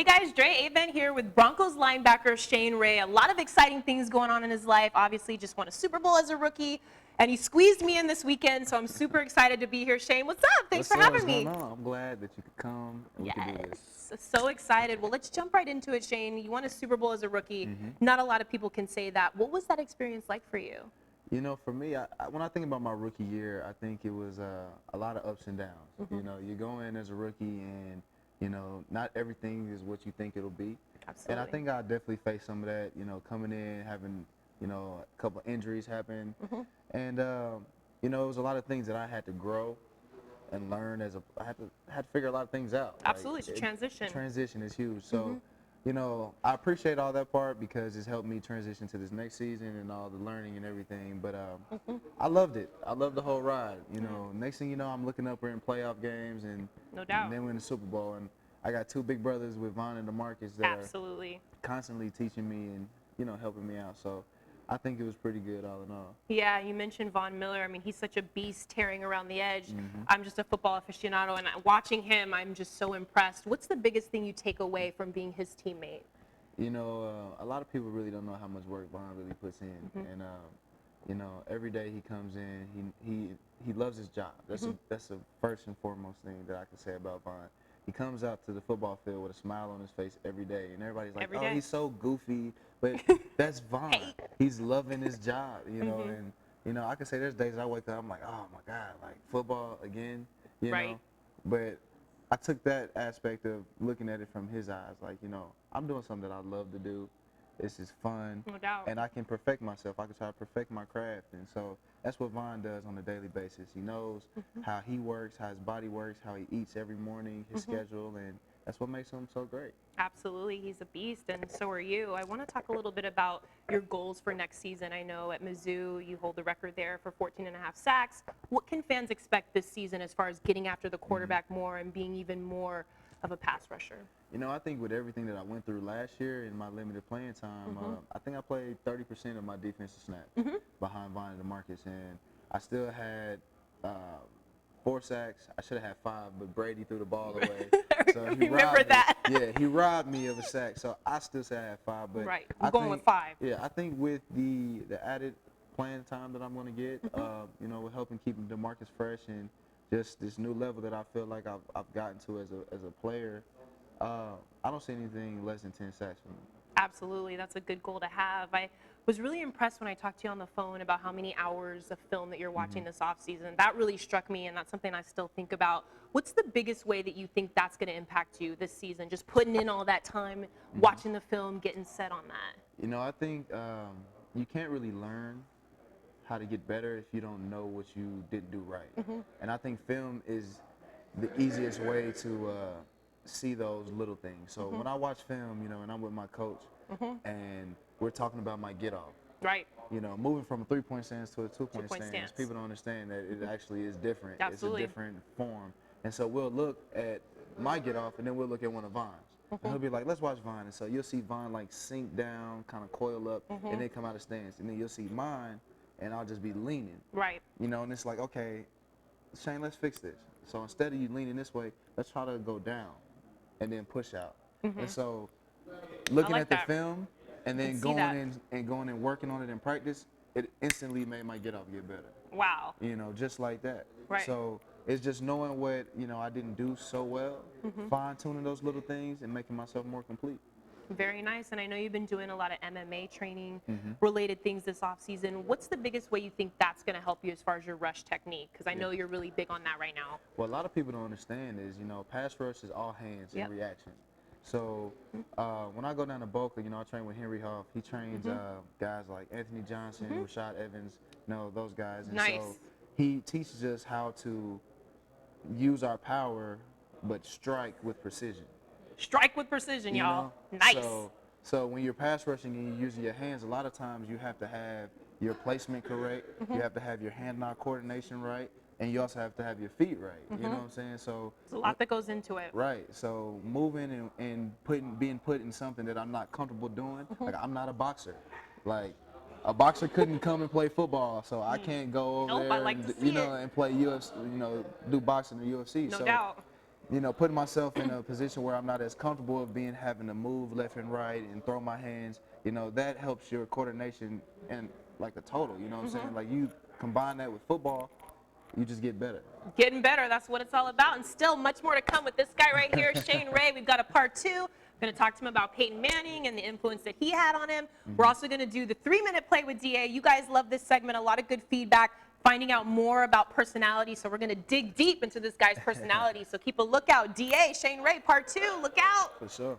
Hey guys, Drea Avent here with Broncos linebacker Shane Ray. A lot of exciting things going on in his life. Obviously, just won a Super Bowl as a rookie, and he squeezed me in this weekend, so I'm super excited to be here. Shane, what's up? Thanks for having me. What's going on? I'm glad that you could come and we can do this. So excited. Well, let's jump right into it, Shane. You won a Super Bowl as a rookie. Not a lot of people can say that. What was that experience like for you? You know, for me, when I think about my rookie year, I think it was a lot of ups and downs. You know, you go in as a rookie and, you know, not everything is what you think it'll be. Absolutely. And I think I definitely faced some of that, you know, coming in, having, you know, a couple injuries happen. And, you know, it was a lot of things that I had to grow and learn I had to figure a lot of things out. Absolutely, it's a transition. Transition is huge. So, you know, I appreciate all that part because it's helped me transition to this next season and all the learning and everything. But I loved it. I loved the whole ride. You know, next thing you know, I'm looking up, we're in playoff games, and no doubt. And then we're in the Super Bowl. And I got two big brothers with Vaughn and DeMarcus that Absolutely. are constantly teaching me and, you know, helping me out. So I think it was pretty good all in all. Yeah, you mentioned Von Miller. I mean, he's such a beast tearing around the edge. I'm just a football aficionado, and watching him, I'm just so impressed. What's the biggest thing you take away from being his teammate? You know, a lot of people really don't know how much work Vaughn really puts in. And, you know, every day he comes in, he loves his job. That's the first and foremost thing that I can say about Vaughn. He comes out to the football field with a smile on his face every day, and everybody's like, "Oh, he's so goofy," but that's Vaughn. He's loving his job, you know. And you know, I can say there's days I wake up, I'm like, "Oh my God, like football again," you know. But I took that aspect of looking at it from his eyes, like, you know, I'm doing something that I love to do. This is fun, no doubt. And I can perfect myself. I can try to perfect my craft, and so that's what Vaughn does on a daily basis. He knows how he works, how his body works, how he eats every morning, his schedule, and that's what makes him so great. Absolutely, he's a beast, and so are you. I want to talk a little bit about your goals for next season. I know at Mizzou you hold the record there for 14.5 sacks. What can fans expect this season as far as getting after the quarterback more and being even more of a pass rusher? You know, I think with everything that I went through last year in my limited playing time, I think I played 30% of my defensive snaps behind Vaughn and DeMarcus, and I still had 4 sacks. I should have had 5, but Brady threw the ball away. So he Remember that? Yeah, he robbed me of a sack. So I still say I had 5, but I'm going with 5. Yeah, I think with the added playing time that I'm going to get, you know, with helping keep DeMarcus fresh and just this new level that I feel like I've gotten to as a player. I don't see anything less than 10 sacks for me. Absolutely, that's a good goal to have. I was really impressed when I talked to you on the phone about how many hours of film that you're watching this offseason. That really struck me, and that's something I still think about. What's the biggest way that you think that's going to impact you this season, just putting in all that time, watching the film, getting set on that? You know, I think you can't really learn how to get better if you don't know what you didn't do right. And I think film is the easiest way to see those little things. So when I watch film, you know, and I'm with my coach, and we're talking about my get off. Right. You know, moving from a 3-point stance to a 2-point stance, people don't understand that it actually is different. Absolutely. It's a different form. And so we'll look at my get off, and then we'll look at one of Vaughn's. And he'll be like, let's watch Vaughn. And so you'll see Vaughn like sink down, kind of coil up, and then come out of stance. And then you'll see mine, and I'll just be leaning. Right. You know, and it's like, okay, Shane, let's fix this. So instead of you leaning this way, let's try to go down and then push out. And so looking at the film and then going and working on it in practice, it instantly made my get off get better. Wow. You know, just like that. Right. So it's just knowing what, you know, I didn't do so well, fine-tuning those little things and making myself more complete. Very nice, and I know you've been doing a lot of MMA training related things this off season. What's the biggest way you think that's going to help you as far as your rush technique? Because I know you're really big on that right now. Well, a lot of people don't understand is, you know, pass rush is all hands and reaction. So when I go down to Boca, you know, I train with Henry Hoff. He trains guys like Anthony Johnson, Rashad Evans, you know, those guys. And so he teaches us how to use our power but strike with precision. Strike with precision, y'all. Nice. So when you're pass rushing and you're using your hands, a lot of times you have to have your placement correct. You have to have your hand-eye coordination right. And you also have to have your feet right. You know what I'm saying? So there's a lot that goes into it. Right. So moving and being put in something that I'm not comfortable doing. Like, I'm not a boxer. Like, a boxer couldn't come and play football, so I can't go over there and, you know, and play UFC, you know, do boxing or UFC. No doubt. you know, putting myself in a position where I'm not as comfortable of having to move left and right and throw my hands, you know, that helps your coordination and like the total, you know what I'm saying? Like you combine that with football, you just get better. Getting better, that's what it's all about. And still much more to come with this guy right here, Shane Ray. We've got a part 2. I'm going to talk to him about Peyton Manning and the influence that he had on him. We're also going to do the 3-minute play with DA. You guys love this segment, a lot of good feedback, finding out more about personality. So we're going to dig deep into this guy's personality. So keep a lookout. DA, Shane Ray, part 2, look out. For sure.